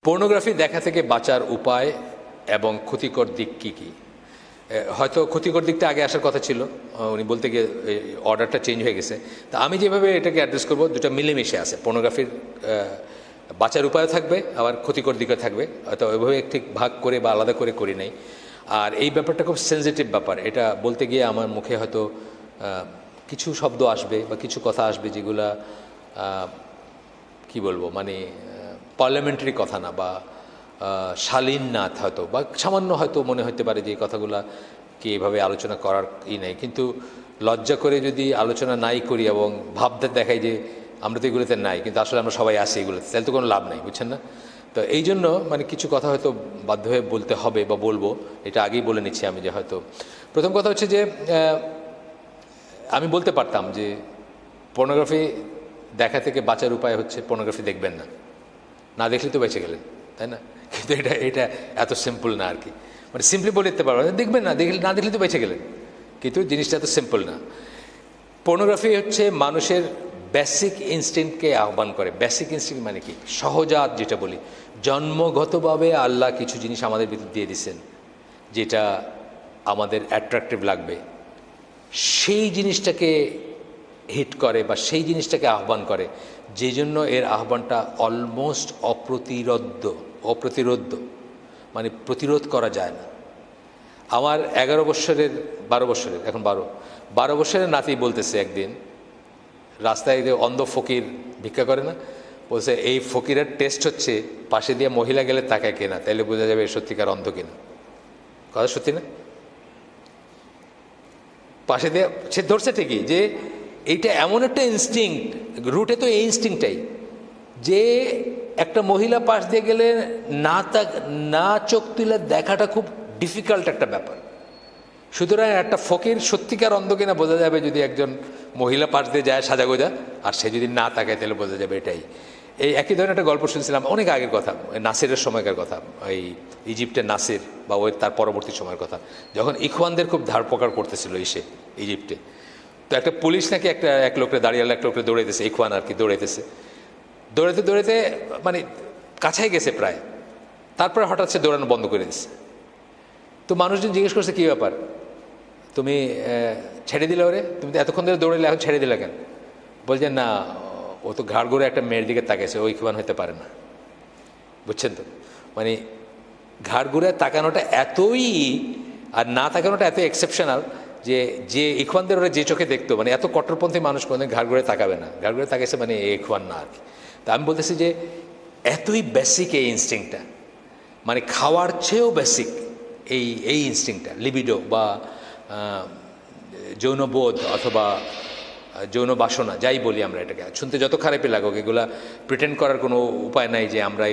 Pornography দেখা থেকে বাঁচার উপায় এবং ক্ষতিকর দিক কী কী? হয়তো ক্ষতিকর দিকটা আগে আসার কথা ছিল, উনি বলতে গিয়ে অর্ডারটা চেঞ্জ হয়ে গেছে। তা আমি যেভাবে এটাকে অ্যাড্রেস করবো, দুটো মিলেমিশে আছে। পর্নোগ্রাফির বাঁচার উপায়ও থাকবে, আবার ক্ষতিকর দিকও থাকবে। হয়তো ওইভাবে ঠিক ভাগ করে বা আলাদা করে করি নাই। আর এই ব্যাপারটা খুব সেন্সিটিভ ব্যাপার। এটা বলতে গিয়ে আমার মুখে হয়তো কিছু শব্দ আসবে বা কিছু কথা আসবে যেগুলা কি বলবো, মানে পার্লামেন্টারি কথা না বা শালীন না, হয়তো বা সামান্য হয়তো মনে হতে পারে যে এই কথাগুলা কি এভাবে আলোচনা করার নেই। কিন্তু লজ্জা করে যদি আলোচনা নাই করি এবং ভাবতে দেখাই যে আমরা তো এগুলোতে নাই, কিন্তু আসলে আমরা সবাই আসি এগুলোতে, তাহলে তো কোনো লাভ নাই, বুঝছেন না? তো এই জন্য মানে কিছু কথা হয়তো বাধ্য হয়ে বলতে হবে বা বলবো। এটা আগেই বলে নিচ্ছি আমি যে হয়তো প্রথম কথা হচ্ছে যে আমি বলতে পারতাম যে পর্নোগ্রাফি দেখা থেকে বাঁচার উপায় হচ্ছে পর্নোগ্রাফি দেখবেন না, না দেখলে তো বেঁচে গেলেন, তাই না? কিন্তু এটা এত সিম্পল না আর কি। মানে সিম্পলি বলে দিতে পারবো দেখবেন না, না দেখলে তো বেঁচে গেলেন, কিন্তু জিনিসটা এত সিম্পল না। পর্নোগ্রাফি হচ্ছে মানুষের বেসিক ইনস্টিংক্টকে আহ্বান করে। বেসিক ইনস্টিংক্ট মানে কি? সহজাত যেটা বলি, জন্মগতভাবে আল্লাহ কিছু জিনিস আমাদের ভিতর দিয়ে দিচ্ছেন যেটা আমাদের অ্যাট্রাকটিভ লাগবে, সেই জিনিসটাকে হিট করে বা সেই জিনিসটাকে আহ্বান করে, যে জন্য এর আহ্বানটা অলমোস্ট অপ্রতিরোধ্য, মানে প্রতিরোধ করা যায় না। আমার 11 বছরের 12 বছরের এখন 12 বছরের নাতি বলতেছে একদিন রাস্তায়, যে অন্ধ ফকির ভিক্ষা করে না, বলছে এই ফকিরের টেস্ট হচ্ছে পাশে দিয়ে মহিলা গেলে তাকায় কিনা, তাইলে বোঝা যাবে সত্যিকার অন্ধ কিনা। কথা সত্যি না? পাশে দিয়ে সে ধরছে ঠিকই যে এইটা এমন একটা ইনস্টিংক্ট, রুটে তো এই ইনস্টিংক্টটাই, যে একটা মহিলা পাশ দিয়ে গেলে না চোখ তুলে দেখাটা খুব ডিফিকাল্ট একটা ব্যাপার। সুতরাং একটা ফকির সত্যিকার অন্ধ কিনা বোঝা যাবে যদি একজন মহিলা পাশ দিয়ে যায় সাজাগোজা, আর সে যদি না তাকায় তাহলে বোঝা যাবে এটাই। এই একই ধরনের একটা গল্প শুনছিলাম অনেক আগের কথা, নাসিরের সময়কার কথা, এই ইজিপ্টের নাসির বা ওই তার পরবর্তী সময়ের কথা, যখন ইখওয়ানদের খুব ধারপকার করতেছিল ইজিপ্টে। তো একটা পুলিশ নাকি এক লোকরে দাঁড়িয়ে এক লোকরে দৌড়াইতেছে, ইখওয়ান আর কি দৌড়াইতেছে, দৌড়াইতে মানে কাছাই গেছে প্রায়, তারপরে হঠাৎ সে দৌড়ানো বন্ধ করে দিচ্ছে। তো মানুষজন জিজ্ঞেস করছে কী ব্যাপার, তুমি ছেড়ে দিলে ওরে, তুমি তো এতক্ষণ ধরে দৌড়াইলে এখন ছেড়ে দিলে কেন? বলছেন না, ও তো ঘাড় ঘুরে একটা মেয়ের দিকে তাকাইছে, ওই ইখওয়ান হতে পারে না। বুঝছেন তো? মানে ঘাড় ঘুরে তাকানোটা এতই, আর না তাকানোটা এত এক্সেপশনাল যে ইখওয়ানদের ওরা যে চোখে দেখতো, মানে এত কট্টরপন্থী মানুষ কোনোদিন ঘাড় ঘুরে তাকাবে না, ঘাড় ঘুরে তাকাইছে মানে ইখওয়ান না আর কি। তা আমি বলতেছি যে এতই বেসিক এই ইনস্টিংক্টটা, মানে খাওয়ার চেয়েও বেসিক এই ইনস্টিংক্টটা, লিবিডো বা যৌনবোধ অথবা যৌন বাসনা, যাই বলি আমরা এটাকে, শুনতে যত খারাপই লাগুক, এগুলা প্রিটেন্ড করার কোনো উপায় নাই যে আমরা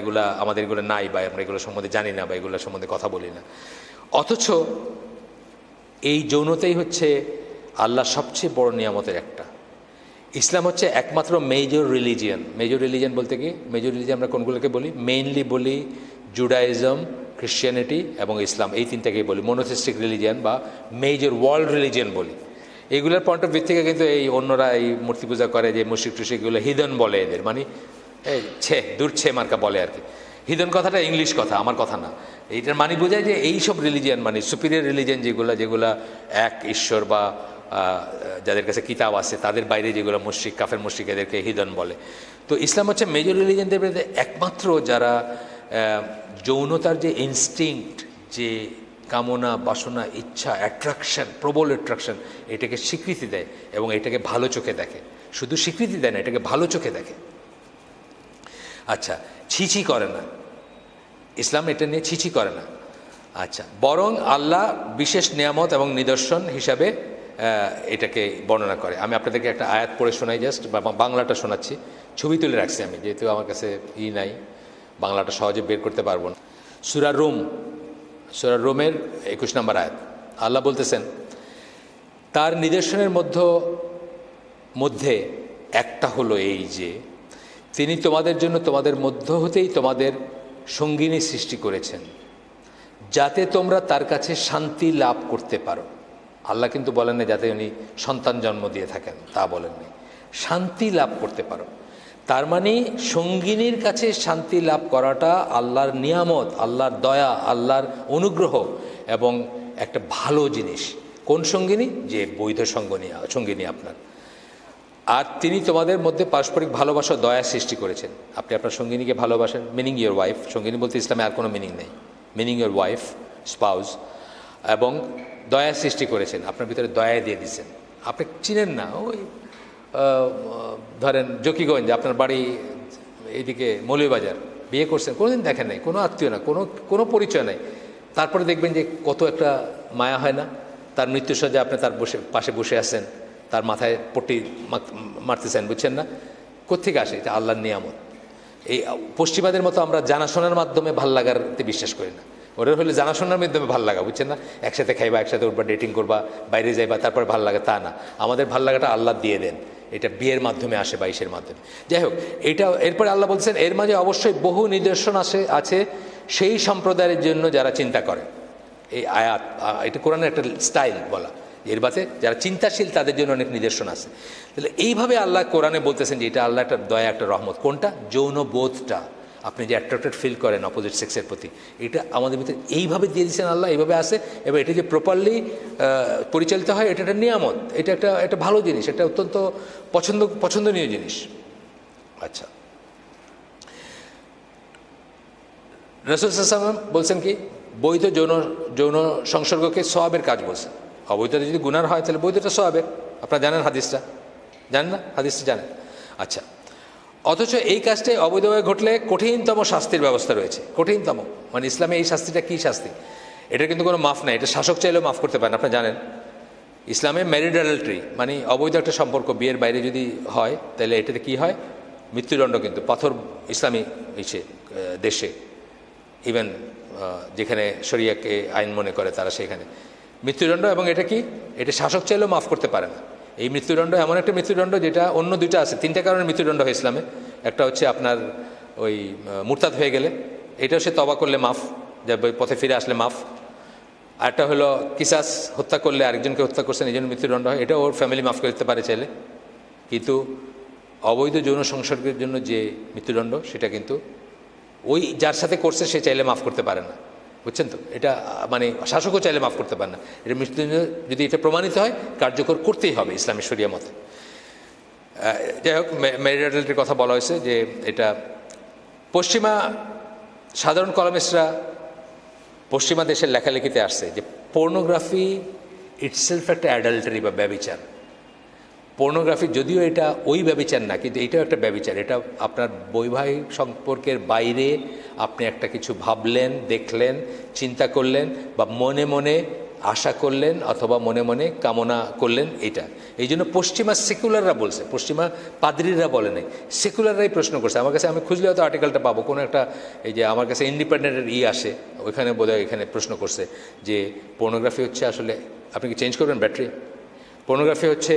আমাদের এগুলো নাই বা আমরা এগুলো সম্বন্ধে জানি না বা এগুলো সম্বন্ধে কথা বলি না। অথচ এই যৌনতাই হচ্ছে আল্লাহ সবচেয়ে বড় নিয়ামতের একটা। ইসলাম হচ্ছে একমাত্র মেজর রিলিজিয়ান বলতে কি, মেজর রিলিজিয়ান আমরা কোনগুলোকে বলি? মেইনলি বলি জুডাইজম, খ্রিশ্চিয়ানিটি এবং ইসলাম, এই তিনটাকেই বলি মনোথিস্টিক রিলিজিয়ান বা মেজর ওয়ার্ল্ড রিলিজিয়ান বলি। এগুলোর পয়েন্ট অফ ভিউ থেকে কিন্তু এই অন্যরা এই মূর্তি পূজা করে যে মুশরিক টুশরিকগুলো হিদন বলে এদের, মানে এই দূর মার্কা বলে আর কি। হিদন কথাটা ইংলিশ কথা, আমার কথা না। এইটার মানে বোঝায় যে এইসব রিলিজিয়ান মানে সুপিরিয়র রিলিজিয়ান যেগুলা এক ঈশ্বর বা যাদের কাছে কিতাব আছে তাদের বাইরে যেগুলো মুশরিক, কাফের মুশরিক, এদেরকে হিদন বলে। তো ইসলাম হচ্ছে মেজর রিলিজিয়ানদের মধ্যে একমাত্র যারা যৌনতার যে ইনস্টিংক্ট, যে কামনা, বাসনা, ইচ্ছা, অ্যাট্রাকশন, প্রবল অ্যাট্রাকশন, এটাকে স্বীকৃতি দেয় এবং এটাকে ভালো চোখে দেখে। শুধু স্বীকৃতি দেয় না, এটাকে ভালো চোখে দেখে। আচ্ছা, ছিছি করে না, ইসলাম এটা নিয়ে ছিছি করে না। আচ্ছা, বরং আল্লাহ বিশেষ নিয়ামত এবং নিদর্শন হিসাবে এটাকে বর্ণনা করে। আমি আপনাদেরকে একটা আয়াত পড়ে শোনাই, জাস্ট বাংলাটা শোনাচ্ছি, ছবি তুলে রাখছি আমি, যেহেতু আমার কাছে নাই, বাংলাটা সহজে বের করতে পারবো না। সূরা রোমের 21 নম্বর আয়াত, আল্লাহ বলতেছেন, তার নিদর্শনের মধ্যে একটা হলো এই যে তিনি তোমাদের জন্য তোমাদের মধ্য হতেই তোমাদের সঙ্গিনী সৃষ্টি করেছেন, যাতে তোমরা তার কাছে শান্তি লাভ করতে পারো। আল্লাহ কিন্তু বলেন না যাতে উনি সন্তান জন্ম দিয়ে থাকেন, তা বলেননি, শান্তি লাভ করতে পারো। তার মানে সঙ্গিনীর কাছে শান্তি লাভ করাটা আল্লাহর নিয়ামত, আল্লাহর দয়া, আল্লাহর অনুগ্রহ এবং একটা ভালো জিনিস। কোন সঙ্গিনী? যে বৈধ সঙ্গিনী আপনার। আর তিনি তোমাদের মধ্যে পারস্পরিক ভালোবাসা, দয়া সৃষ্টি করেছেন। আপনি আপনার সঙ্গিনীকে ভালোবাসেন, মিনিং ইয়োর ওয়াইফ। সঙ্গিনী বলতে ইসলামে আর কোনো মিনিং নেই, মিনিং ইয়োর ওয়াইফ, স্পাউস। এবং দয়া সৃষ্টি করেছেন, আপনার ভিতরে দয়া দিয়ে দিচ্ছেন। আপনি চিনেন না, ওই ধরেন জকিগঞ্জ, আপনার বাড়ি এইদিকে মৌলভীবাজার, বিয়ে করছেন, কোনোদিন দেখেন নাই, কোনো আত্মীয় না, কোনো পরিচয় নাই, তারপরে দেখবেন যে কত একটা মায়া হয় না। তার মৃত্যুসজ্জা আপনি তার পাশে বসে আছেন, তার মাথায় পট্টি মারতেছেন, বুঝছেন না? কোত্থেকে আসে? এটা আল্লাহর নিয়ামত। এই পশ্চিমাদের মতো আমরা জানাশোনার মাধ্যমে ভাল লাগাতে বিশ্বাস করি না। ওরা হলে জানাশোনার মাধ্যমে ভাল লাগা, বুঝছেন না? একসাথে খাইবা, একসাথে উঠবা, ডেটিং করবা, বাইরে যাইবা, তারপরে ভাল লাগা, তা না। আমাদের ভাল লাগাটা আল্লাহ দিয়ে দেন, এটা বিয়ের মাধ্যমে আসে বা ইসের মাধ্যমে। যাই হোক, এটা এরপরে আল্লাহ বলছেন এর মাঝে অবশ্যই বহু নিদর্শন আছে সেই সম্প্রদায়ের জন্য যারা চিন্তা করে। এই আয়াত, এটা কোরআনের একটা স্টাইল বলা, এর বাতে যারা চিন্তাশীল তাদের জন্য অনেক নিদর্শন আছে। তাহলে এইভাবে আল্লাহ কোরআনে বলতেছেন যে এটা আল্লাহ একটা দয়া, একটা রহমত। কোনটা? যৌন বোধটা, আপনি যে অ্যাট্রাক্টেড ফিল করেন অপোজিট সেক্সের প্রতি, এটা আমাদের ভিতরে এইভাবে দিয়ে দিচ্ছেন আল্লাহ, এইভাবে আসে। এবার এটা যে প্রপারলি পরিচালিত হয়, এটা একটা নিয়ামত, এটা একটা ভালো জিনিস, এটা অত্যন্ত পছন্দনীয় জিনিস। আচ্ছা, রাসূল সাল্লাল্লাহু আলাইহি ওয়াসাল্লাম বলছেন কি? বৈধ যৌন সংসর্গকে সওয়াবের কাজ বলছেন। অবৈধটা যদি গুনার হয় তাহলে বৈধটা সওয়াবের। আপনারা জানেন হাদিসটা? জানেন না? হাদিসটা জানেন? আচ্ছা, অথচ এই কাজটাই অবৈধভাবে ঘটলে কঠিনতম শাস্তির ব্যবস্থা রয়েছে। কঠিনতম মানে ইসলামে এই শাস্তিটা কী শাস্তি? এটা কিন্তু কোনো মাফ নাই, এটা শাসক চাইলেও মাফ করতে পারেন। আপনারা জানেন ইসলামে ম্যারিড অ্যাডাল্টারি মানে অবৈধ একটা সম্পর্ক বিয়ের বাইরে যদি হয় তাহলে এটাতে কী হয়? মৃত্যুদণ্ড। কিন্তু পাথর ইসলামী দেশে, ইভেন যেখানে শরিয়াকে আইন মনে করে তারা, সেখানে মৃত্যুদণ্ড। এবং এটা কি? এটা শাসক চাইলেও মাফ করতে পারে না। এই মৃত্যুদণ্ড এমন একটা মৃত্যুদণ্ড যেটা অন্য দুইটা আছে, তিনটা কারণে মৃত্যুদণ্ড হয় ইসলামে। একটা হচ্ছে আপনার ওই মুরতাদ হয়ে গেলে, এটাও সে তওবা করলে মাফ, যে পথে ফিরে আসলে মাফ। আরেকটা হলো কিসাস, হত্যা করলে, আরেকজনকে হত্যা করছেন এই জন্য মৃত্যুদণ্ড হয়, এটা ওর ফ্যামিলি মাফ করতে পারে চাইলে। কিন্তু অবৈধ যৌন সংসর্গের জন্য যে মৃত্যুদণ্ড, সেটা কিন্তু ওই যার সাথে করছে সে চাইলে মাফ করতে পারে না, বুঝছেন তো? এটা মানে শাসকও চাইলে মাফ করতে পারে না। এটা মৃত্যুদণ্ড যদি এটা প্রমাণিত হয় কার্যকর করতেই হবে ইসলামী শরিয়া মতে। যাই হোক, ম্যারিড অ্যাডাল্টারির কথা বলা হয়েছে যে এটা পশ্চিমা সাধারণ কলামিস্টরা পশ্চিমা দেশের লেখালেখিতে আসছে যে পর্নোগ্রাফি ইটসেলফ একটা অ্যাডাল্টারি বা ব্যভিচার। পর্নোগ্রাফি যদিও এটা ওই ব্যভিচার না, কিন্তু এটাও একটা ব্যভিচার। এটা আপনার বৈবাহিক সম্পর্কের বাইরে আপনি একটা কিছু ভাবলেন, দেখলেন, চিন্তা করলেন, বা মনে মনে আশা করলেন অথবা মনে মনে কামনা করলেন, এটা। এই জন্য পশ্চিমা সেকুলাররা বলছে, পশ্চিমা পাদ্রীরা বলে নাই, সেকুলাররাই প্রশ্ন করছে আমার কাছে। আমি খুঁজলে হয়তো আর্টিকেলটা পাবো, কোনো একটা এই যে আমার কাছে ইন্ডিপেন্ডেন্টের আসে, ওইখানে বোধহয় এখানে প্রশ্ন করছে যে পর্নোগ্রাফি হচ্ছে আসলে, আপনি কি চেঞ্জ করবেন ব্যাটারি? পর্নোগ্রাফি হচ্ছে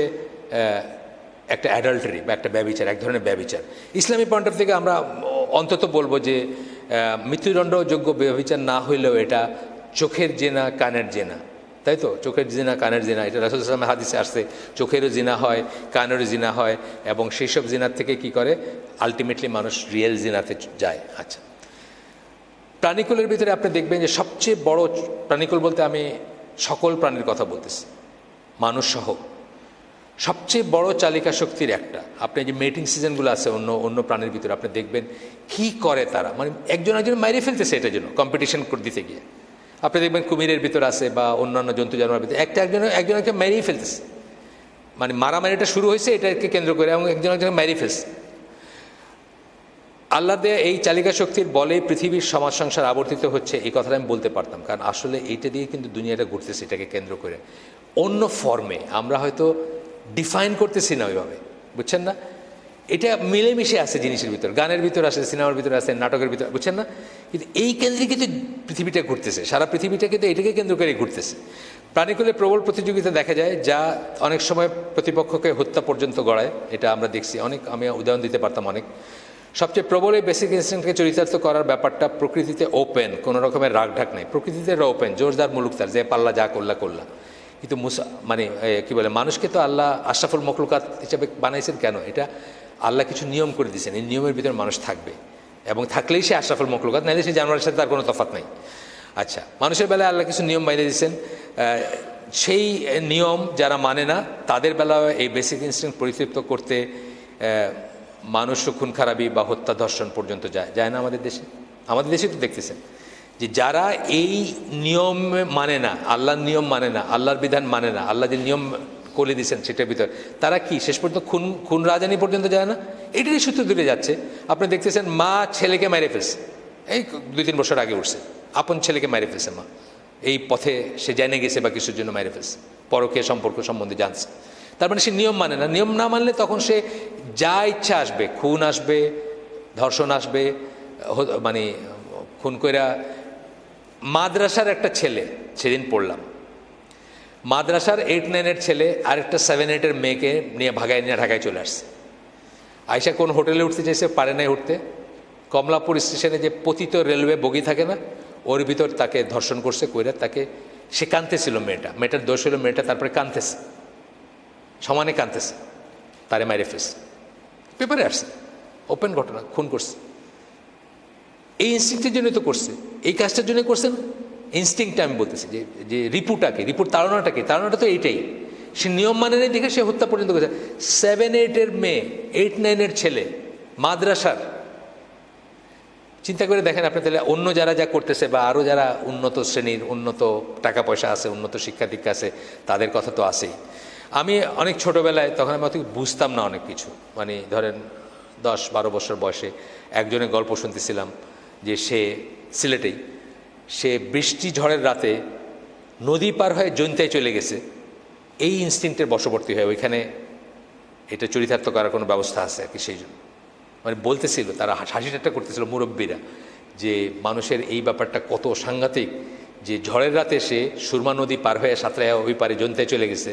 একটা অ্যাডাল্টারি বা একটা ব্যভিচার, এক ধরনের ব্যভিচার। ইসলামী পয়েন্ট অফ থেকে আমরা অন্তত বলবো যে মৃত্যুদণ্ডযোগ্য ব্যভিচার না হইলেও এটা চোখের জেনা, কানের জেনা, তাই তো? চোখের জিনা, কানের জিনা, এটা রাসূল সাল্লাল্লাহু আলাইহি ওয়াসাল্লামের হাদিসে আসছে। চোখেরও জিনা হয়, কানেরও জিনা হয়, এবং সেই সব জিনার থেকে কি করে? আলটিমেটলি মানুষ রিয়েল জিনাতে যায়। আচ্ছা, প্রাণীকুলের ভিতরে আপনি দেখবেন যে সবচেয়ে বড় প্রাণীকুল বলতে আমি সকল প্রাণীর কথা বলতেছি, মানুষ সহ, সবচেয়ে বড় চালিকা শক্তির একটা। আপনি যে মেটিং সিজনগুলো আছে অন্য প্রাণীর ভিতরে, আপনি দেখবেন কি করে তারা, মানে একজন মাইরে ফেলতেছে এটার জন্য কম্পিটিশন দিতে গিয়ে। আপনি দেখবেন কুমিরের ভিতর আছে বা অন্যান্য জন্তু জানোয়ারের ভিতরে একজনকে মেরেই ফেলতেছে, মানে মারামারিটা শুরু হয়েছে এটাকে কেন্দ্র করে, এবং একজনকে মেরেই ফেলছে। আল্লাহ দেয়া এই চালিকা শক্তির বলে পৃথিবীর সমাজ সংসার আবর্তিত হচ্ছে, এই কথাটা আমি বলতে পারতাম, কারণ আসলে এইটা দিয়ে কিন্তু দুনিয়াটা ঘুরতেছে, এটাকে কেন্দ্র করে। অন্য ফর্মে আমরা হয়তো ডিফাইন করতেছি না ওইভাবে, বুঝছেন না? এটা মিলেমিশে আছে জিনিসের ভিতর, গানের ভিতর আছে, সিনেমার ভিতরে আছে, নাটকের ভিতরে, বুঝছেন না? কিন্তু এই কেন্দ্রে কিন্তু পৃথিবীটা ঘুরতেছে, সারা পৃথিবীটা কিন্তু এটাকে কেন্দ্র করে ঘুরতেছে। প্রাণীকুলে প্রবল প্রতিযোগিতা দেখা যায়, যা অনেক সময় প্রতিপক্ষকে হত্যা পর্যন্ত গড়ায়। এটা আমরা দেখছি অনেক, আমি উদাহরণ দিতে পারতাম অনেক। সবচেয়ে প্রবল এই বেসিক ইনস্টিংক্টকে চরিতার্থ করার ব্যাপারটা প্রকৃতিতে ওপেন, কোনো রকমের রাগঢাক নেই, প্রকৃতিতে ওপেন, জোরদার মুলুকতার, যে পাল্লা যা করলা। কিন্তু মানে কি বলে, মানুষকে তো আল্লাহ আশরাফুল মখলুকাত হিসেবে বানাইছেন কেন? এটা আল্লাহ কিছু নিয়ম করে দিয়েছেন, এই নিয়মের ভিতরে মানুষ থাকবে এবং থাকলেই সে আশরাফুল মখলুকাত, নাইলে সে জানোয়ারের সাথে তার কোনো তফাৎ নাই। আচ্ছা, মানুষের বেলায় আল্লাহ কিছু নিয়ম বাইরে দিয়েছেন, সেই নিয়ম যারা মানে না তাদের বেলায় এই বেসিক ইনস্টিংক্ট পরিতৃপ্ত করতে মানুষ খুন খারাপি বা হত্যা ধর্ষণ পর্যন্ত যায় না আমাদের দেশে। আমাদের দেশে তো দেখতেছেন যে যারা এই নিয়ম মানে না, আল্লাহর নিয়ম মানে না, আল্লাহর বিধান মানে না, আল্লাহ যে নিয়ম করে দিয়েছেন সেটার ভিতর, তারা কি শেষ পর্যন্ত খুন রাজানি পর্যন্ত যায় না? এটারই সূত্র দূরে যাচ্ছে। আপনি দেখতেছেন মা ছেলেকে মেরে ফেলছে, এই 2-3 বছর আগে উঠছে, আপন ছেলেকে মেরে ফেলছে মা, এই পথে সে জেনে গেছে বা কিছুর জন্য মেরে ফেলছে, পরকীয়া সম্পর্ক সম্বন্ধে জানছে। তার মানে সে নিয়ম মানে না। নিয়ম না মানলে তখন সে যা ইচ্ছা আসবে, খুন আসবে, ধর্ষণ আসবে, মানে খুন কইরা। মাদ্রাসার একটা ছেলে, সেদিন পড়লাম, মাদ্রাসার 8-9-এর ছেলে আরেকটা 7-8-এর মেয়েকে নিয়ে ভাগায় নিয়ে ঢাকায় চলে আসছে। আয়সা কোন হোটেলে উঠতে চাইছে, পারে নাই উঠতে, কমলাপুর স্টেশনে যে পতিত রেলওয়ে বগি থাকে না, ওর ভিতর তাকে ধর্ষণ করছে, কইরা তাকে, সে কাঁদতেছিল, মেয়েটার দোষ হলো মেয়েটা তারপরে কাঁদতেছে, সমানে কাঁদতেছে, তারে মাইরে ফেলছে, পেপারে আসছে, ওপেন ঘটনা, খুন করছে। এই ইনস্টিংক্টের জন্য তো করছে, এই কাজটার জন্য করছে না। ইনস্টিংক্টটা আমি বলতেছি যে রিপুর তাড়নাটা তো এইটাই। সে নিয়ম মানে নেই দেখে সে হত্যা পর্যন্ত করেছে। 7-8-এর মেয়ে, 8-9-এর ছেলে, মাদ্রাসার। চিন্তা করে দেখেন আপনি তাহলে অন্য যারা যা করতেছে বা আরও যারা উন্নত শ্রেণীর, উন্নত টাকা পয়সা আছে, উন্নত শিক্ষা দীক্ষা আছে, তাদের কথা তো আছেই। আমি অনেক ছোটোবেলায়, তখন আমি অত বুঝতাম না অনেক কিছু, মানে ধরেন 10-12 বছর বয়সে একজনের গল্প শুনতেছিলাম যে সে সিলেটেই, সে বৃষ্টি ঝড়ের রাতে নদী পার হয়ে জৈন্তায় চলে গেছে, এই ইনস্টিংক্টের বশবর্তী হয়ে। ওইখানে এটা চরিতার্থ করার কোনো ব্যবস্থা আছে আর কি, সেই জন্য মানে বলতেছিল, তারা হাসি ঠাট্টা করতেছিল মুরব্বীরা, যে মানুষের এই ব্যাপারটা কত সাংঘাতিক, যে ঝড়ের রাতে সে সুরমা নদী পার হয়ে সাঁতরায় ওই পারে জৈন্তায় চলে গেছে,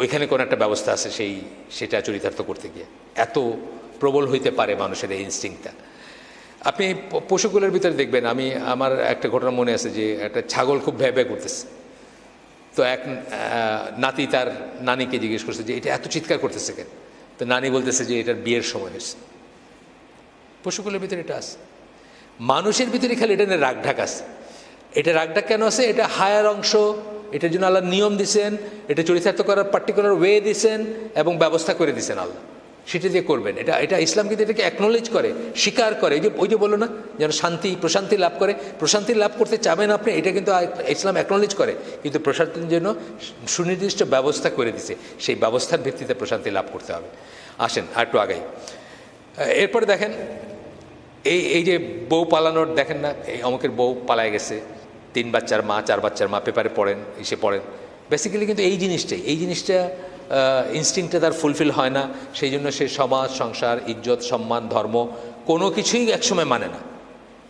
ওইখানে কোনো একটা ব্যবস্থা আছে সেটা চরিতার্থ করতে গিয়ে। এত প্রবল হইতে পারে মানুষের এই ইনস্টিংক্টটা। আপনি পশুগুলোর ভিতরে দেখবেন, আমার একটা ঘটনা মনে আছে যে একটা ছাগল খুব ভ্যাঁ ভ্যাঁ করতেছে, তো এক নাতি তার নানিকে জিজ্ঞেস করছে যে এটা এত চিৎকার করতেছে কেন, তো নানি বলতেছে যে এটার বিয়ের সময় হয়েছে। পশুগুলোর ভিতরে এটা আছে, মানুষের ভিতরে খালি এটা রাগ ঢাক আছে। এটা রাগ ঢাক কেন আছে? এটা হায়ার অংশ, এটার জন্য আল্লাহ নিয়ম দিছেন, এটা চরিতার্থ করার পার্টিকুলার ওয়ে দিছেন এবং ব্যবস্থা করে দিছেন আল্লাহ, সেটা দিয়ে করবেন। এটা ইসলাম কিন্তু এটাকে অ্যাকনোলেজ করে, স্বীকার করে। ওই যে বলো না, যেন প্রশান্তি লাভ করে, প্রশান্তি লাভ করতে চাবেন আপনি, এটা কিন্তু ইসলাম অ্যাকনোলেজ করে, কিন্তু প্রশান্তির জন্য সুনির্দিষ্ট ব্যবস্থা করে দিছে, সেই ব্যবস্থার ভিত্তিতে প্রশান্তি লাভ করতে হবে। আসেন আর একটু আগাই। এরপরে দেখেন এই যে বউ পালানোর, দেখেন না, এই অমুকের বউ পালায় গেছে, 3 বাচ্চার মা, 4 বাচ্চার মা, পেপারে পড়েন, পড়েন। বেসিক্যালি কিন্তু এই জিনিসটা ইনস্টিংক্টটা তার ফুলফিল হয় না, সেই জন্য সে সমাজ, সংসার, ইজ্জত, সম্মান, ধর্ম কোনো কিছুই একসময় মানে না,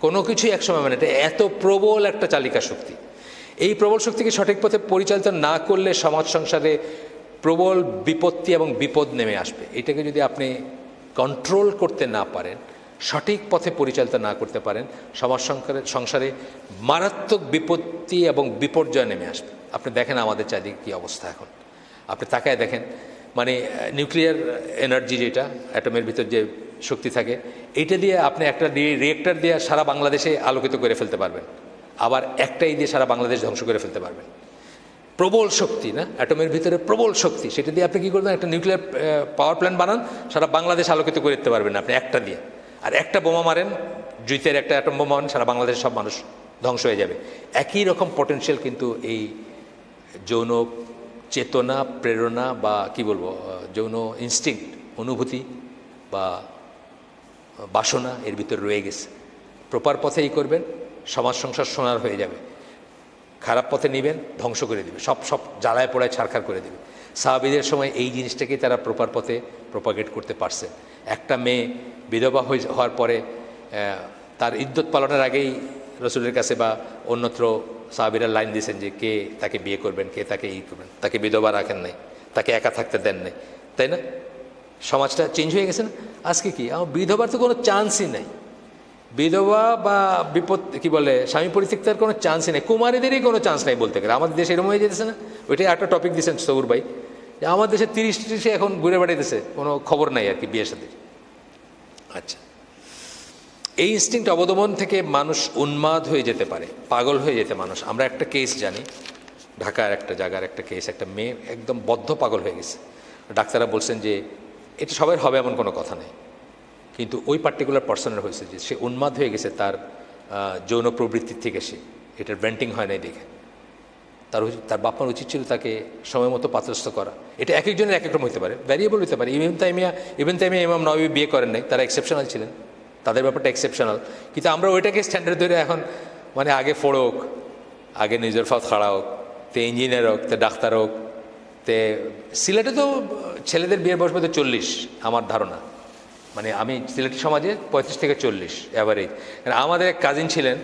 কোনো কিছুই একসময় মানে। এটা এত প্রবল একটা চালিকা শক্তি। এই প্রবল শক্তিকে সঠিক পথে পরিচালিত না করলে সমাজ সংসারে প্রবল বিপত্তি এবং বিপদ নেমে আসবে। এটাকে যদি আপনি কন্ট্রোল করতে না পারেন, সঠিক পথে পরিচালিত না করতে পারেন, সমাজ সংসারে মারাত্মক বিপত্তি এবং বিপর্যয় নেমে আসবে। আপনি দেখেন আমাদের চারিদিকে কী অবস্থা এখন, আপনি তাকায় দেখেন, মানে নিউক্লিয়ার এনার্জি, যেটা অ্যাটমের ভিতর যে শক্তি থাকে, এইটা দিয়ে আপনি একটা রিয়েক্টর দিয়ে সারা বাংলাদেশে আলোকিত করে ফেলতে পারবেন, আবার একটাই দিয়ে সারা বাংলাদেশ ধ্বংস করে ফেলতে পারবেন। প্রবল শক্তি না, অ্যাটমের ভিতরে প্রবল শক্তি, সেটা দিয়ে আপনি কী করবেন, একটা নিউক্লিয়ার পাওয়ার প্ল্যান্ট বানান, সারা বাংলাদেশ আলোকিত করে দিতে পারবেন আপনি একটা দিয়ে। আর একটা বোমা মারেন, জুইতের একটা অ্যাটম বোমা মারেন, সারা বাংলাদেশের সব মানুষ ধ্বংস হয়ে যাবে। একই রকম পটেনশিয়াল কিন্তু এই যৌন চেতনা, প্রেরণা বা কি বলবো, যৌন ইনস্টিংক্ট, অনুভূতি বা বাসনা এর ভিতরে রয়ে গেছে। প্রপার পথেই করবেন, সমাজ সংসার সোনার হয়ে যাবে। খারাপ পথে নেবেন, ধ্বংস করে দেবে, সব জ্বালায় পোড়ায় ছারখার করে দেবে। সাহাবীদের সময় এই জিনিসটাকে তারা প্রপার পথে প্রপাগেট করতে পারছে। একটা মেয়ে বিধবা হওয়ার পরে তার ইদ্যত পালনের আগেই রসুলের কাছে বা অন্যত্র সাহাবীরা লাইন দিয়েছেন যে কে তাকে বিয়ে করবেন, কে তাকে করবেন। তাকে বিধবা রাখেন নাই, তাকে একা থাকতে দেন নাই, তাই না? সমাজটা চেঞ্জ হয়ে গেছে না? আজকে কি বিধবার তো কোনো চান্সই নাই, বিধবা বা কি বলে স্বামী পরিত্যক্তার কোনো চান্সই নেই, কুমারীদেরই কোনো চান্স নাই বলতে গেলে। আমাদের দেশে এরকম হয়ে যেতেছে না? ওইটাই একটা টপিক দিয়েছেন সৌর ভাই, যে আমার দেশে 30-30 এখন ঘুরে বেড়াইতেছে, কোনো খবর নাই আর কি বিয়ের সাথে। আচ্ছা, এই ইনস্টিংক্ট অবদমন থেকে মানুষ উন্মাদ হয়ে যেতে পারে, পাগল হয়ে যেতে মানুষ। আমরা একটা কেস জানি, ঢাকার একটা জায়গার একটা কেস, একটা মেয়ে একদম বদ্ধ পাগল হয়ে গেছে। ডাক্তাররা বলছেন যে এটা সবাই হবে এমন কোনো কথা নেই, কিন্তু ওই পার্টিকুলার পার্সনের হয়েছে যে সে উন্মাদ হয়ে গেছে তার যৌন প্রবৃত্তির থেকে। সে এটার ভেন্টিং হয় নাই দেখে তার বাপমার উচিত ছিল তাকে সময় মতো পাত্রস্থ করা। এটা এক একজনের এক এক রকম হতে পারে, ভ্যারিয়েবল হতে পারে। ইবনে তাইমিয়া ইমাম নববী বিয়ে করেন নাই, তারা এক্সেপশনাল ছিলেন, তাদের ব্যাপারটা এক্সেপশনাল। কিন্তু আমরা ওইটাকে স্ট্যান্ডার্ড ধরে এখন মানে আগে ফোড়ক, আগে নিজের ফাত খাড়া হোক, তে ইঞ্জিনিয়ার হোক, তে ডাক্তার হোক, তে সিলেটে তো ছেলেদের বিয়ের বয়স বোধ 40 আমার ধারণা। মানে আমি সিলেটি সমাজে 35 থেকে 40 অ্যাভারেজ। কারণ আমাদের এক কাজিন ছিলেন,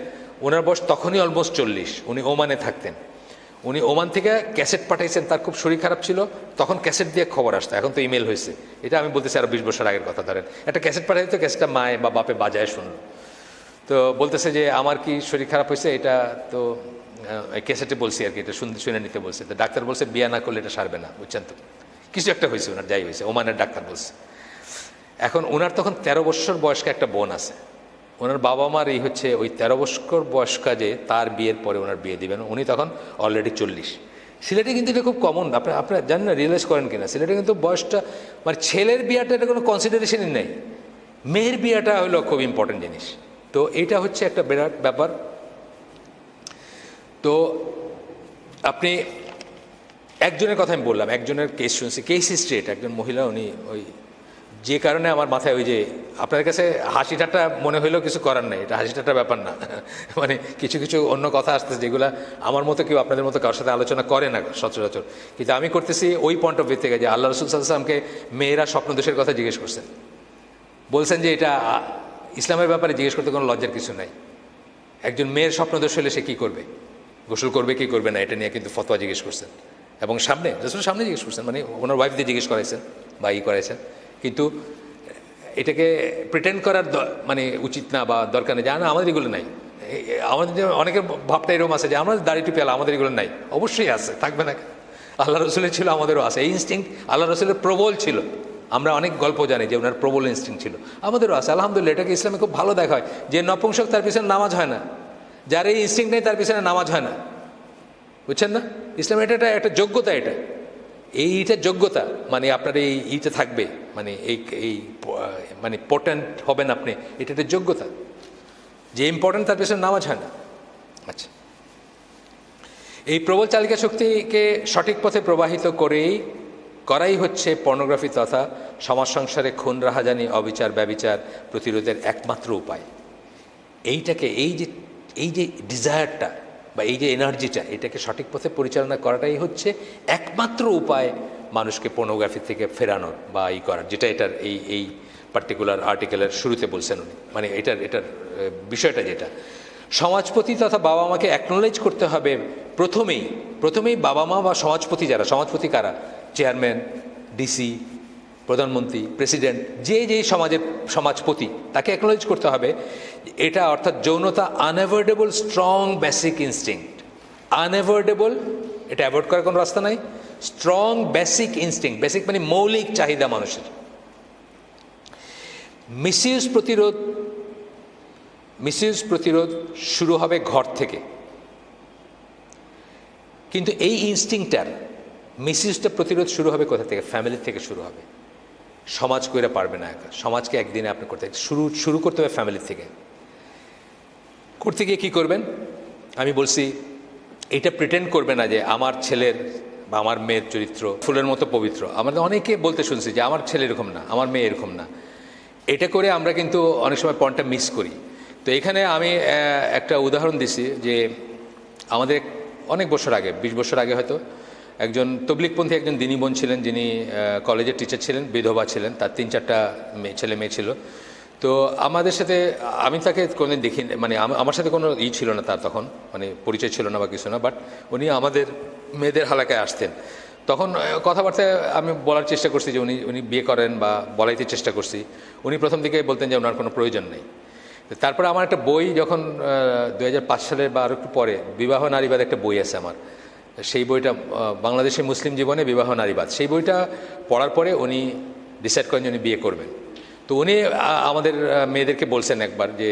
ওনার বয়স তখনই অলমোস্ট 40, উনি ওমানে থাকতেন। উনি ওমান থেকে ক্যাসেট পাঠাইছেন, তার খুব শরীর খারাপ ছিল, তখন ক্যাসেট দিয়ে খবর আসতো, এখন তো ইমেল হয়েছে। এটা আমি বলতেছি আরও 20 বছর আগের কথা। ধরেন একটা ক্যাসেট পাঠাই তো, ক্যাসেটটা মায়ে বা বাপে বাজায় শুনলো, তো বলতেছে যে আমার কি শরীর খারাপ হয়েছে, এটা তো ক্যাসেটে বলছি আর কি, এটা শুনে নিতে বলছে। তো ডাক্তার বলছে বিয়া না করলে এটা সারবে না, বুঝছেন তো, কিছু একটা হয়েছে ওনার, যাই হয়েছে, ওমানের ডাক্তার বলছে। এখন ওনার তখন 13 বছর বয়স্ক একটা বোন আছে। ওনার বাবা মার এই হচ্ছে ওই 13 বছর বয়স্কা যে তার বিয়ের পরে ওনার বিয়ে দিবেন, উনি তখন অলরেডি 40। সিলেটে কিন্তু এটা খুব কমন, আপনারা জানেন না, রিয়েলাইজ করেন কিনা, সিলেটে কিন্তু বয়সটা মানে ছেলের বিয়েটা এটা কোনো কনসিডারেশনই নেই, মেয়ের বিয়েটা হলো খুব ইম্পর্টেন্ট জিনিস। তো এটা হচ্ছে একটা বিরাট ব্যাপার। তো আপনি একজনের কথা আমি বললাম, একজনের কেস শুনছি, কেস হিস্ট্রি এটা, একজন মহিলা, উনি ওই যে কারণে আমার মাথায় ওই যে আপনার কাছে হাসি ঠাট্টা মনে হইলেও কিছু করার নেই, এটা হাসি ঠাট্টা ব্যাপার না। মানে কিছু কিছু অন্য কথা আসতেছে যেগুলো আমার মতো কেউ আপনাদের মতো কারোর সাথে আলোচনা করে না সচরাচর, কিন্তু আমি করতেছি ওই পয়েন্ট অফ ভিউ থেকে যে আল্লাহ রসুল সাল্লাল্লাহু আলাইহি ওয়াসাল্লামকে মেয়েরা স্বপ্নদোষের কথা জিজ্ঞেস করছেন, বলছেন যে এটা ইসলামের ব্যাপারে জিজ্ঞেস করতে কোনো লজ্জার কিছু নাই। একজন মেয়ের স্বপ্নদোষ হলে সে কী করবে, গোসল করবে কি করবে না, এটা নিয়ে কিন্তু ফতোয়া জিজ্ঞেস করছেন, এবং রাসূলের সামনে জিজ্ঞেস করছেন, মানে ওনার ওয়াইফ দিয়ে জিজ্ঞেস করাইছেন বা করাইছেন। কিন্তু এটাকে প্রিটেন্ড করার মানে উচিত না বা দরকার নেই, জানা আমাদের এগুলো নাই। আমাদের অনেকের ভাবটা এরকম আছে যে আমাদের দাড়ি টুপি আলা, আমাদের এগুলো নাই। অবশ্যই আছে, থাকবে না, আল্লাহ রসুলের ছিল, আমাদেরও আছে। এই ইনস্টিংক্ট আল্লাহ রসুলের প্রবল ছিল, আমরা অনেক গল্প জানি যে ওনার প্রবল ইনস্টিংক্ট ছিল, আমাদেরও আছে আলহামদুলিল্লাহ। এটাকে ইসলামে খুব ভালো দেখা হয় যে নপুংসক তার পিছনে নামাজ হয় না, যার এই ইনস্টিংক্ট নেই তার পিছনে নামাজ হয় না, বুঝছেন না? ইসলাম এটা একটা যোগ্যতা, এইটা যোগ্যতা, মানে আপনার এইটা থাকবে, মানে এই মানে পোটেন্ট হবেন আপনি, এটা একটা যোগ্যতা, যে ইম্পর্টেন্ট তার পেছনে নামাজ হয় না। আচ্ছা, এই প্রবল চালিকা শক্তিকে সঠিক পথে প্রবাহিত করাই হচ্ছে পর্নোগ্রাফি তথা সমাজ সংসারে খুন, রাহাজানি, অবিচার, ব্যভিচার প্রতিরোধের একমাত্র উপায়। এইটাকে এই যে ডিজায়ারটা বা এই যে এনার্জিটা, এটাকে সঠিক পথে পরিচালনা করাটাই হচ্ছে একমাত্র উপায় মানুষকে পর্নোগ্রাফি থেকে ফেরানোর বা করার, যেটা এটার এই পার্টিকুলার আর্টিকেলের শুরুতে বলছেন উনি। মানে এটার বিষয়টা যেটা সমাজপতি তথা বাবা মাকে অ্যাকনোলেজ করতে হবে প্রথমেই বাবা মা বা সমাজপতি, যারা সমাজপতি কারা, চেয়ারম্যান, ডিসি, প্রধানমন্ত্রী, প্রেসিডেন্ট, যে সমাজপতি, তাকে অ্যাকনোলেজ করতে হবে এটা, অর্থাৎ যৌনতা unavoidable strong basic instinct. Unavoidable, এটা অ্যাভয়েড করার কোনো রাস্তা নাই। স্ট্রং বেসিক ইনস্টিংক্ট, বেসিক মানে মৌলিক চাহিদা মানুষের। মিসইউজ প্রতিরোধ শুরু হবে ঘর থেকে, কিন্তু এই ইনস্টিংক্টটার মিসইউজটা প্রতিরোধ শুরু হবে কোথা থেকে? ফ্যামিলি থেকে শুরু হবে। সমাজ কইরা পারবে না একা, সমাজকে একদিনে আপনি করতে শুরু করতে হবে ফ্যামিলি থেকে। করতে গিয়ে কী করবেন? আমি বলছি এটা প্রিটেন্ড করবে না যে আমার ছেলের বা আমার মেয়ের চরিত্র ফুলের মতো পবিত্র। আমাদের অনেকে বলতে শুনছি যে আমার ছেলে এরকম না, আমার মেয়ে এরকম না। এটা করে আমরা কিন্তু অনেক সময় পয়েন্টটা মিস করি। তো এখানে আমি একটা উদাহরণ দিছি যে আমাদের অনেক বছর আগে, 20 বছর আগে হয়তো, একজন তবলিগপন্থী একজন দিনী বোন ছিলেন, যিনি কলেজের টিচার ছিলেন, বিধবা ছিলেন, তার 3-4টা ছেলে মেয়ে ছিল। তো আমাদের সাথে, আমি তাকে কোনোদিন দেখি, মানে আমার সাথে কোনো ছিল না তার, তখন মানে পরিচয় ছিল না বা কিছু না, বাট উনি আমাদের মেয়েদের হালাকায় আসতেন। তখন কথাবার্তায় আমি বলার চেষ্টা করছি যে উনি বিয়ে করেন বা বলাইতে চেষ্টা করছি। উনি প্রথম দিকে বলতেন যে ওনার কোনো প্রয়োজন নেই। তারপরে আমার একটা বই, যখন 2005 সালের বা আরও একটু পরে, বিবাহ নারীবাদ একটা বই আছে আমার, সেই বইটা বাংলাদেশি মুসলিম জীবনে বিবাহ নারীবাদ, সেই বইটা পড়ার পরে উনি ডিসাইড করেন যে উনি বিয়ে করবেন। তো উনি আমাদের মেয়েদেরকে বলছেন একবার যে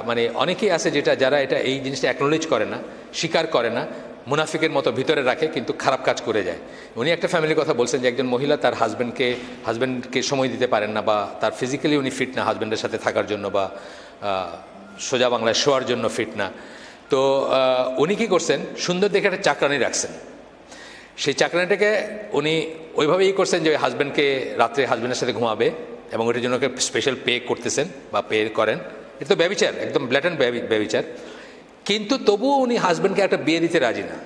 মানে অনেকেই আছে যারা এটা এই জিনিসটা অ্যাকনোলেজ করে না, স্বীকার করে না, মুনাফিকের মতো ভিতরে রাখে কিন্তু খারাপ কাজ করে যায়। উনি একটা ফ্যামিলির কথা বলছেন যে একজন মহিলা তার হাজব্যান্ডকে সময় দিতে পারেন না, বা তার ফিজিক্যালি উনি ফিট না হাজব্যান্ডের সাথে থাকার জন্য, বা সোজা বাংলায় শোয়ার জন্য ফিট না। তো উনি কী করছেন, সুন্দর দেখে একটা চাকরানি রাখছেন। সেই চাকরানিটাকে উনি ওইভাবেই করছেন যে হাজব্যান্ডকে রাত্রে হাজব্যান্ডের সাথে ঘুমাবে, এবং ওইটার জন্য ওকে স্পেশাল পে করতেছেন বা পে করেন। এটা তো ব্যভিচার, একদম ব্ল্যাটেন্ট ব্যভিচার। কিন্তু তবুও উনি হাজব্যান্ডকে একটা বিয়ে দিতে রাজি না,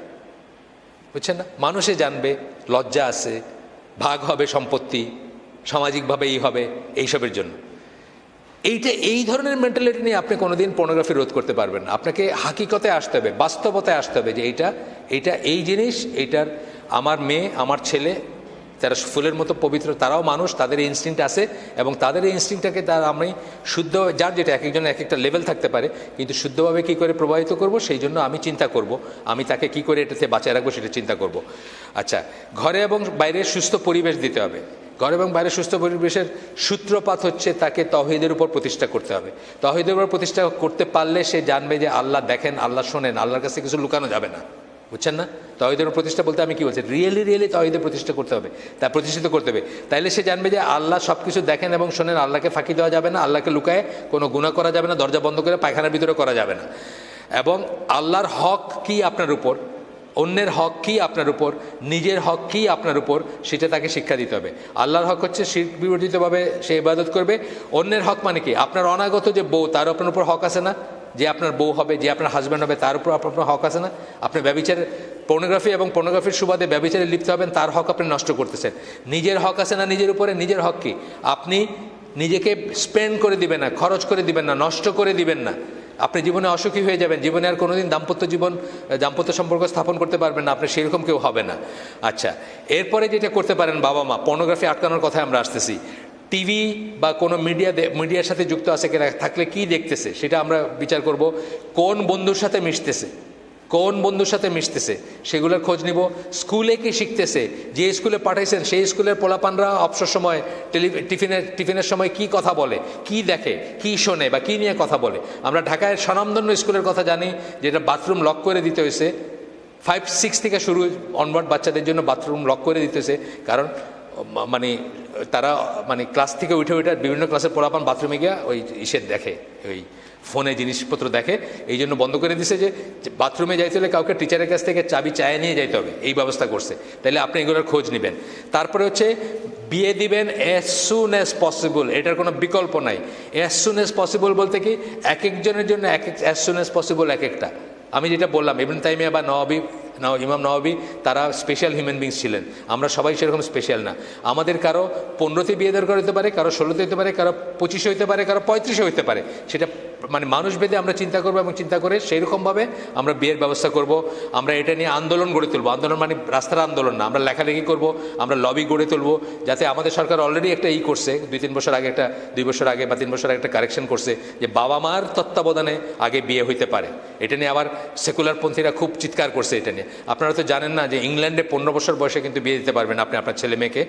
বুঝছেন না? মানুষে জানবে, লজ্জা আছে, ভাগ হবে সম্পত্তি, সামাজিকভাবে হবে, এইসবের জন্য। এই ধরনের মেন্টালিটি নিয়ে আপনি কোনোদিন পর্নোগ্রাফি রোধ করতে পারবেন না। আপনাকে হাকিকতে আসতে হবে, বাস্তবতায় আসতে হবে যে এইটা এই জিনিস, এইটার আমার মেয়ে, আমার ছেলে, যারা ফুলের মতো পবিত্র, তারাও মানুষ, তাদের এই ইনস্টিংক্ট আছে, এবং তাদের এই ইনস্টিংক্টটাকে আমি শুদ্ধ, যার যেটা এক একজনের এক একটা লেভেল থাকতে পারে, কিন্তু শুদ্ধভাবে কী করে প্রবাহিত করব সেই জন্য আমি চিন্তা করব, আমি তাকে কি করে এটাতে বাঁচায় রাখবো সেটা চিন্তা করব। আচ্ছা, ঘরে এবং বাইরে সুস্থ পরিবেশ দিতে হবে। ঘর এবং বাইরে সুস্থ পরিবেশের সূত্রপাত হচ্ছে তাকে তৌহিদের উপর প্রতিষ্ঠা করতে হবে। তৌহিদের উপর প্রতিষ্ঠা করতে পারলে সে জানবে যে আল্লাহ দেখেন, আল্লাহ শোনেন, আল্লাহর কাছে কিছু লুকানো যাবে না, বুঝছেন না? তৌহিদের প্রতিষ্ঠা বলতে আমি কি বলছি, রিয়েলি তৌহিদের প্রতিষ্ঠা করতে হবে, তা প্রতিষ্ঠিত করতে হবে। তাইলে সে জানবে যে আল্লাহ সব কিছু দেখেন এবং শোনেন, আল্লাহকে ফাঁকি দেওয়া যাবে না, আল্লাহকে লুকায় কোনো গুনাহ করা যাবে না, দরজা বন্ধ করে পায়খানার ভিতরে করা যাবে না। এবং আল্লাহর হক কি আপনার উপর, অন্যের হক কি আপনার উপর, নিজের হক কি আপনার উপর, সেটা তাকে শিক্ষা দিতে হবে। আল্লাহর হক হচ্ছে শিরক বিবর্জিতভাবে সে ইবাদত করবে। অন্যের হক মানে কি, আপনার অনাগত যে বউ, তার আপনার উপর হক আছে না? যে আপনার বউ হবে, যে আপনার হাজব্যান্ড হবে, তার উপর আপনার হক আছে না? আপনি ব্যভিচারের পর্নোগ্রাফি এবং পর্নোগ্রাফির সুবাদে ব্যভিচারে লিপ্ত হবেন, তার হক আপনি নষ্ট করতেছেন। নিজের হক আছে না নিজের উপরে? নিজের হক কি, আপনি নিজেকে স্পেন্ড করে দিবেন না, খরচ করে দিবেন না, নষ্ট করে দিবেন না। আপনি জীবনে অসুখী হয়ে যাবেন, জীবনে আর কোনোদিন দাম্পত্য সম্পর্ক স্থাপন করতে পারবেন না, আপনি সেরকম কেউ হবে না। আচ্ছা, এরপরে যেটা করতে পারেন বাবা মা, পর্নোগ্রাফি আটকানোর কথায় আমরা আসতেছি। টিভি বা কোনো মিডিয়ার সাথে যুক্ত আছে কিনা, থাকলে কি দেখতেছে সেটা আমরা বিচার করব। কোন বন্ধুর সাথে মিশতেছে সেগুলোর খোঁজ নিব। স্কুলে কি শিখতেছে, যে স্কুলে পাঠাইছেন সেই স্কুলের পোলাপানরা অবসর সময় টিফিনের সময় কি কথা বলে, কি দেখে, কি শোনে, বা কি নিয়ে কথা বলে। আমরা ঢাকায় স্বনামধন্য স্কুলের কথা জানি, যেটা বাথরুম লক করে দিতে হয়েছে, 5-6 থেকে শুরু অনওয়ার্ড বাচ্চাদের জন্য বাথরুম লক করে দিতেছে। কারণ মানে তারা ক্লাস থেকে উঠে বিভিন্ন ক্লাসের পোলাপান বাথরুমে গিয়ে ওই দেখে, ওই ফোনে জিনিসপত্র দেখে, এই জন্য বন্ধ করে দিছে যে বাথরুমে যাইতে হলে কাউকে টিচারের কাছ থেকে চাবি চায়ে নিয়ে যাইতে হবে, এই ব্যবস্থা করছে। তাহলে আপনি এগুলোর খোঁজ নেবেন। তারপরে হচ্ছে বিয়ে দিবেন অ্যাজ সুন অ্যাজ পসিবল, এটার কোনো বিকল্প নাই। অ্যাজ সুন অ্যাজ পসিবল বলতে কি, এক একজনের জন্য অ্যাজ সুন অ্যাজ পসিবল এক একটা। আমি যেটা বললাম, ইবনে তাইমিয়া বা ইমাম নওয়াবী, তারা স্পেশাল হিউম্যান বিংস ছিলেন। আমরা সবাই সেরকম স্পেশাল না। আমাদের কারো 15তে বিয়ে দরকার হতে পারে, কারো 16তে হতে পারে, কারো 25 হতে পারে, কারো 35 হতে পারে। সেটা মানুষ ভেদে আমরা চিন্তা করবো, এবং চিন্তা করে সেইরকমভাবে আমরা বিয়ের ব্যবস্থা করব। আমরা এটা নিয়ে আন্দোলন গড়ে তুলব। আন্দোলন মানে রাস্তার আন্দোলন না, আমরা লেখালেখি করব, আমরা লবি গড়ে তুলব, যাতে আমাদের সরকার অলরেডি একটা করছে, 2 বছর আগে বা 3 বছর আগে একটা কারেকশন করছে, যে বাবা মার তত্ত্বাবধানে আগে বিয়ে হইতে পারে। এটা নিয়ে আবার সেকুলার পন্থীরা খুব চিৎকার করছে এটা নিয়ে। আপনারা তো জানেন না যে ইংল্যান্ডে 15 বছর বয়সে কিন্তু বিয়ে দিতে পারবেন আপনি আপনার ছেলে মেয়েকে,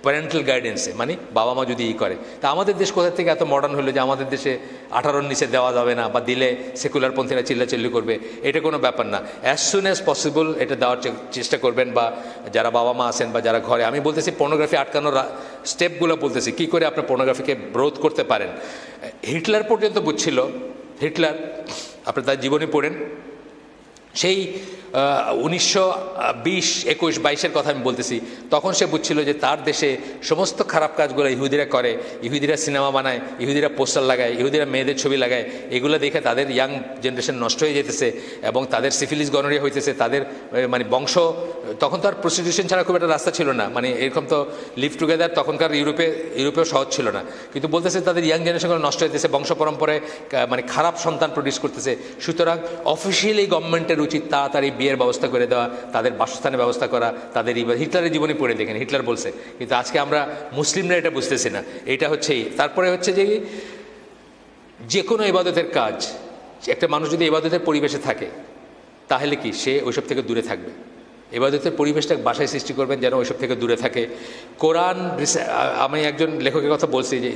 প্যারেন্টাল গাইডেন্সে, মানে বাবা মা যদি করে। তা আমাদের দেশ কোথা থেকে এত মডার্ন হলো যে আমাদের দেশে 18-র নিচে দেওয়া যাবে না, বা দিলে সেকুলার পন্থীরা চিল্লাচিল্লি করবে? এটা কোনো ব্যাপার না। অ্যাজ সুন অ্যাজ পসিবল এটা দেওয়ার চেষ্টা করবেন, বা যারা বাবা মা আছেন বা যারা ঘরে, আমি বলতেছি পর্নোগ্রাফি আটকানোর স্টেপগুলো বলতেছি, কী করে আপনি পর্নোগ্রাফিকে রোধ করতে পারেন। হিটলার পর্যন্ত বুঝছিল, হিটলার, আপনি তার জীবনী পড়েন, সেই 1920-21-22-এর কথা আমি বলতেছি, তখন সে বুঝছিল যে তার দেশে সমস্ত খারাপ কাজগুলো ইহুদিরা করে, ইহুদিরা সিনেমা বানায়, ইহুদিরা পোস্টার লাগায়, ইহুদিরা মেয়েদের ছবি লাগায়, এগুলো দেখে তাদের ইয়াং জেনারেশন নষ্ট হয়ে যেতেছে, এবং তাদের সিফিলিস গনোরিয়া হইতেছে, তাদের বংশ। তখন তো আর প্রস্টিটিউশন ছাড়া খুব একটা রাস্তা ছিল না, এরকম তো লিভ টুগেদার তখনকার ইউরোপেও সহজ ছিল না। কিন্তু বলতেছে তাদের ইয়াং জেনারেশনগুলো নষ্ট হইতেছে, বংশ পরম্পরায় খারাপ সন্তান প্রডিউস করতেছে। সুতরাং অফিসিয়ালি গভর্নমেন্টের উচিত তাড়াতাড়ি বিয়ের ব্যবস্থা করে দেওয়া, তাদের বাসস্থানের ব্যবস্থা করা, তাদের হিটলারের জীবনী পড়ে দেখেন, হিটলার বলছে। কিন্তু আজকে আমরা মুসলিমরা এটা বুঝতেছি না। এটা হচ্ছেই। তারপরে হচ্ছে যে কোনো ইবাদতের কাজ, একটা মানুষ যদি ইবাদতের পরিবেশে থাকে, তাহলে কি সে ওইসব থেকে দূরে থাকবে। ইবাদতের পরিবেশটা বাসায় সৃষ্টি করবেন যেন ওইসব থেকে দূরে থাকে। কোরআন, আমি একজন লেখকের কথা বলছি যে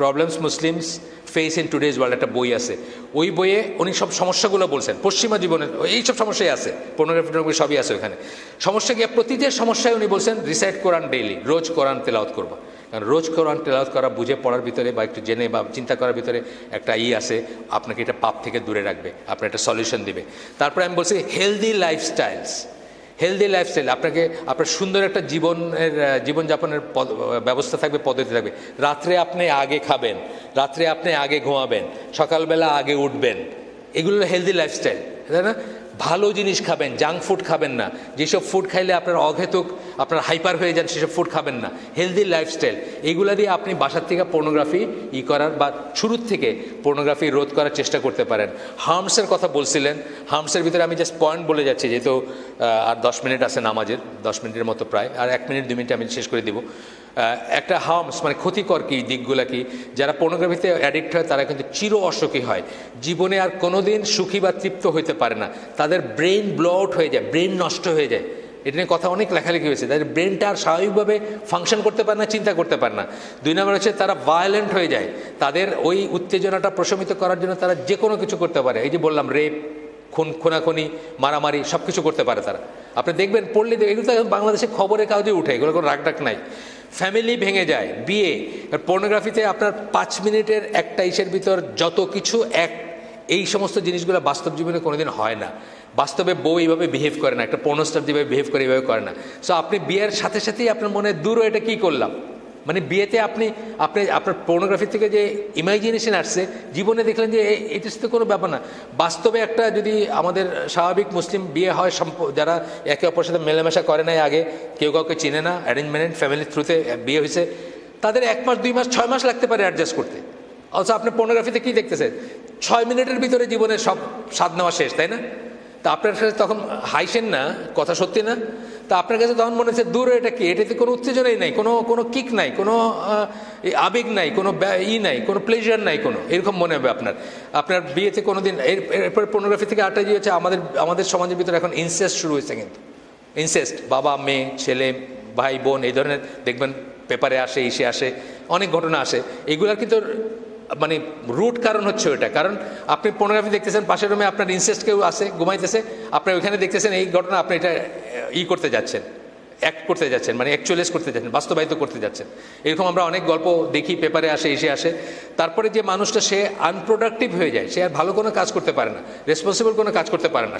problems Muslims face in today's world, একটা বই আছে, ওই বইয়ে উনি সব সমস্যাগুলো বলছেন পশ্চিমা জীবনের, এইসব সমস্যাই আছে, পর্নোগ্রাফি সবই আছে ওখানে। সমস্যা গিয়ে প্রতিটি সমস্যায় উনি বলছেন রিসাইট কোরআন ডেইলি, রোজ কোরআন তেলাওয়াত করবা। কারণ রোজ কোরআন তেলাওয়াত করা, বুঝে পড়ার ভিতরে বা একটু জেনে বা চিন্তা করার ভিতরে একটা আছে, আপনাকে এটা পাপ থেকে দূরে রাখবে, আপনার একটা সলিউশন দিবে। তারপরে আমি বলছি হেলদি লাইফস্টাইলস, হেলদি লাইফস্টাইল, আপনাকে আপনার সুন্দর একটা জীবনযাপনের ব্যবস্থা থাকবে, পদ্ধতি থাকবে। রাত্রে আপনি আগে খাবেন, রাত্রে আপনি আগে ঘুমাবেন, সকালবেলা আগে উঠবেন, এগুলো হেলদি লাইফস্টাইল, তাই না? ভালো জিনিস খাবেন, জাঙ্ক ফুড খাবেন না, যেসব ফুড খাইলে আপনার অহেতুক আপনার হাইপার হয়ে যান সেসব ফুড খাবেন না, হেলদি লাইফস্টাইল। এইগুলো দিয়ে আপনি বাসার থেকে পর্নোগ্রাফি করার বা শুরুর থেকে পর্নোগ্রাফি রোধ করার চেষ্টা করতে পারেন। হার্মসের কথা বলছিলেন, হার্মসের ভিতরে আমি জাস্ট পয়েন্ট বলে যাচ্ছি, যেহেতু আর 10 মিনিট আছে নামাজের, 10 মিনিটের মতো প্রায়, আর 1 মিনিট 2 মিনিট আমি শেষ করে দিব। একটা হার্মস মানে ক্ষতিকর কি দিকগুলা কি, যারা পর্নোগ্রাফিতে অ্যাডিক্ট হয় তারা কিন্তু চির অসুখী হয়, জীবনে আর কোনোদিন সুখী বা তৃপ্ত হইতে পারে না, তাদের ব্রেন ব্লো আউট হয়ে যায়, ব্রেন নষ্ট হয়ে যায়। এটা নিয়ে কথা অনেক লেখালেখি হয়েছে, তাদের ব্রেনটা আর স্বাভাবিকভাবে ফাংশন করতে পারে না, চিন্তা করতে পারে না। 2 নম্বর হচ্ছে তারা ভায়োলেন্ট হয়ে যায়, তাদের ওই উত্তেজনাটা প্রশমিত করার জন্য তারা যে কোনো কিছু করতে পারে। এই যে বললাম রেপ, খুনাখুনি, মারামারি সব কিছু করতে পারে তারা। আপনি দেখবেন, পড়লে এগুলো তো বাংলাদেশে খবরের কাগজে উঠে, এগুলো কোনো রাগডাক নাই। ফ্যামিলি ভেঙে যায়, বিয়ে, পর্নোগ্রাফিতে আপনার 5 মিনিটের একটা ভিতর যত কিছু এই সমস্ত জিনিসগুলো বাস্তব জীবনে কোনোদিন হয় না। বাস্তবে বউ এইভাবে বিহেভ করে না, একটা পর্নোস্টার যেভাবে বিহেভ করে এইভাবে করে না। সো আপনি বিয়ের সাথে সাথেই আপনার মনে দূরও এটা কী করলাম, মানে বিয়েতে আপনি আপনার পর্নোগ্রাফি থেকে যে ইমাজিনেশন আসছে, জীবনে দেখলেন যে এটা তো কোনো ব্যাপার না। বাস্তবে একটা যদি আমাদের স্বাভাবিক মুসলিম বিয়ে হয়, যারা একে অপরের সাথে মেলামেশা করে নাই আগে, কেউ কাউকে চিনে না, অ্যারেঞ্জমেন্ট ফ্যামিলির থ্রুতে বিয়ে হয়েছে, তাদের 1 মাস 2 মাস 6 মাস লাগতে পারে অ্যাডজাস্ট করতে। অথচ আপনি পর্নোগ্রাফিতে কী দেখতেছেন, 6 মিনিটের ভিতরে জীবনের সব স্বাদ নেওয়া শেষ, তাই না? তা আপনার কাছে তখন হাইসেন না, কথা সত্যি না? তা আপনার কাছে তখন মনে হচ্ছে দূরে এটা কি, এটাতে কোনো উত্তেজনাই নাই, কোনো কিক নাই, কোনো আবেগ নাই, কোনো নাই, কোনো প্লেজার নাই, কোনো এরকম মনে হবে আপনার বিয়েতে কোনো দিন। এরপর পর্নোগ্রাফি থেকে আটটা হচ্ছে আমাদের সমাজের ভিতরে এখন ইনসেস্ট শুরু হয়েছে, কিন্তু ইনসেস্ট, বাবা মেয়ে, ছেলে ভাই বোন, এই ধরনের দেখবেন পেপারে আসে, ইসে আসে, অনেক ঘটনা আসে। এগুলার কিন্তু মানে রুট কারণ হচ্ছে ওইটা, কারণ আপনি পর্নোগ্রাফি দেখতেছেন, পাশের রুমে আপনার ইনসেস্ট কেউ আছে ঘুমাইতেছে, আপনি ওইখানে দেখতেছেন এই ঘটনা, আপনি এটা করতে যাচ্ছেন, অ্যাক্ট করতে যাচ্ছেন, মানে অ্যাকচুয়ালাইজ করতে যাচ্ছেন, বাস্তবায়িত করতে যাচ্ছেন। এরকম আমরা অনেক গল্প দেখি, পেপারে আসে, এসে আসে। তারপরে যে মানুষটা সে আনপ্রোডাক্টিভ হয়ে যায়, সে আর ভালো কোনো কাজ করতে পারে না, রেসপন্সিবল কোনো কাজ করতে পারে না,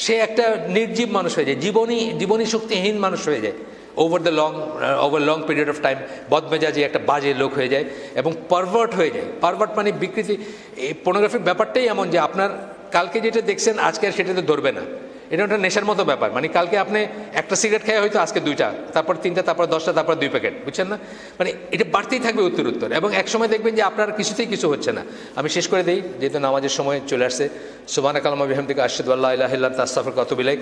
সে একটা নির্জীব মানুষ হয়ে যায়, জীবনী শক্তিহীন মানুষ হয়ে যায়। Over long period of time বদমেজাজি একটা বাজে লোক হয়ে যায় এবং পারভার্ট হয়ে যায়। পারভার্ট মানে বিকৃতি। এই পর্নোগ্রাফির ব্যাপারটাই এমন যে আপনার কালকে যেটা দেখছেন আজকে আর সেটাতে ধরবে না, এটা একটা নেশার মতো ব্যাপার। মানে কালকে আপনি একটা সিগারেট খেয়ে হয়তো আজকে 2টা, তারপর 3টা, তারপর 10টা, তারপর 2 প্যাকেট, বুঝছেন না? মানে এটা বাড়তেই থাকবে উত্তর, এবং একসময় দেখবেন যে আপনার কিছুতেই কিছু হচ্ছে না। আমি শেষ করে দিই, যেহেতু নামাজের সময় চলে আসছে। সুবহানাকা আল্লাহুম্মা ওয়া বিহামদিকা আশহাদু আল্লা ইলাহা ইল্লা আনতা আস্তাগফিরুকা ওয়া আতুবু ইলাইক।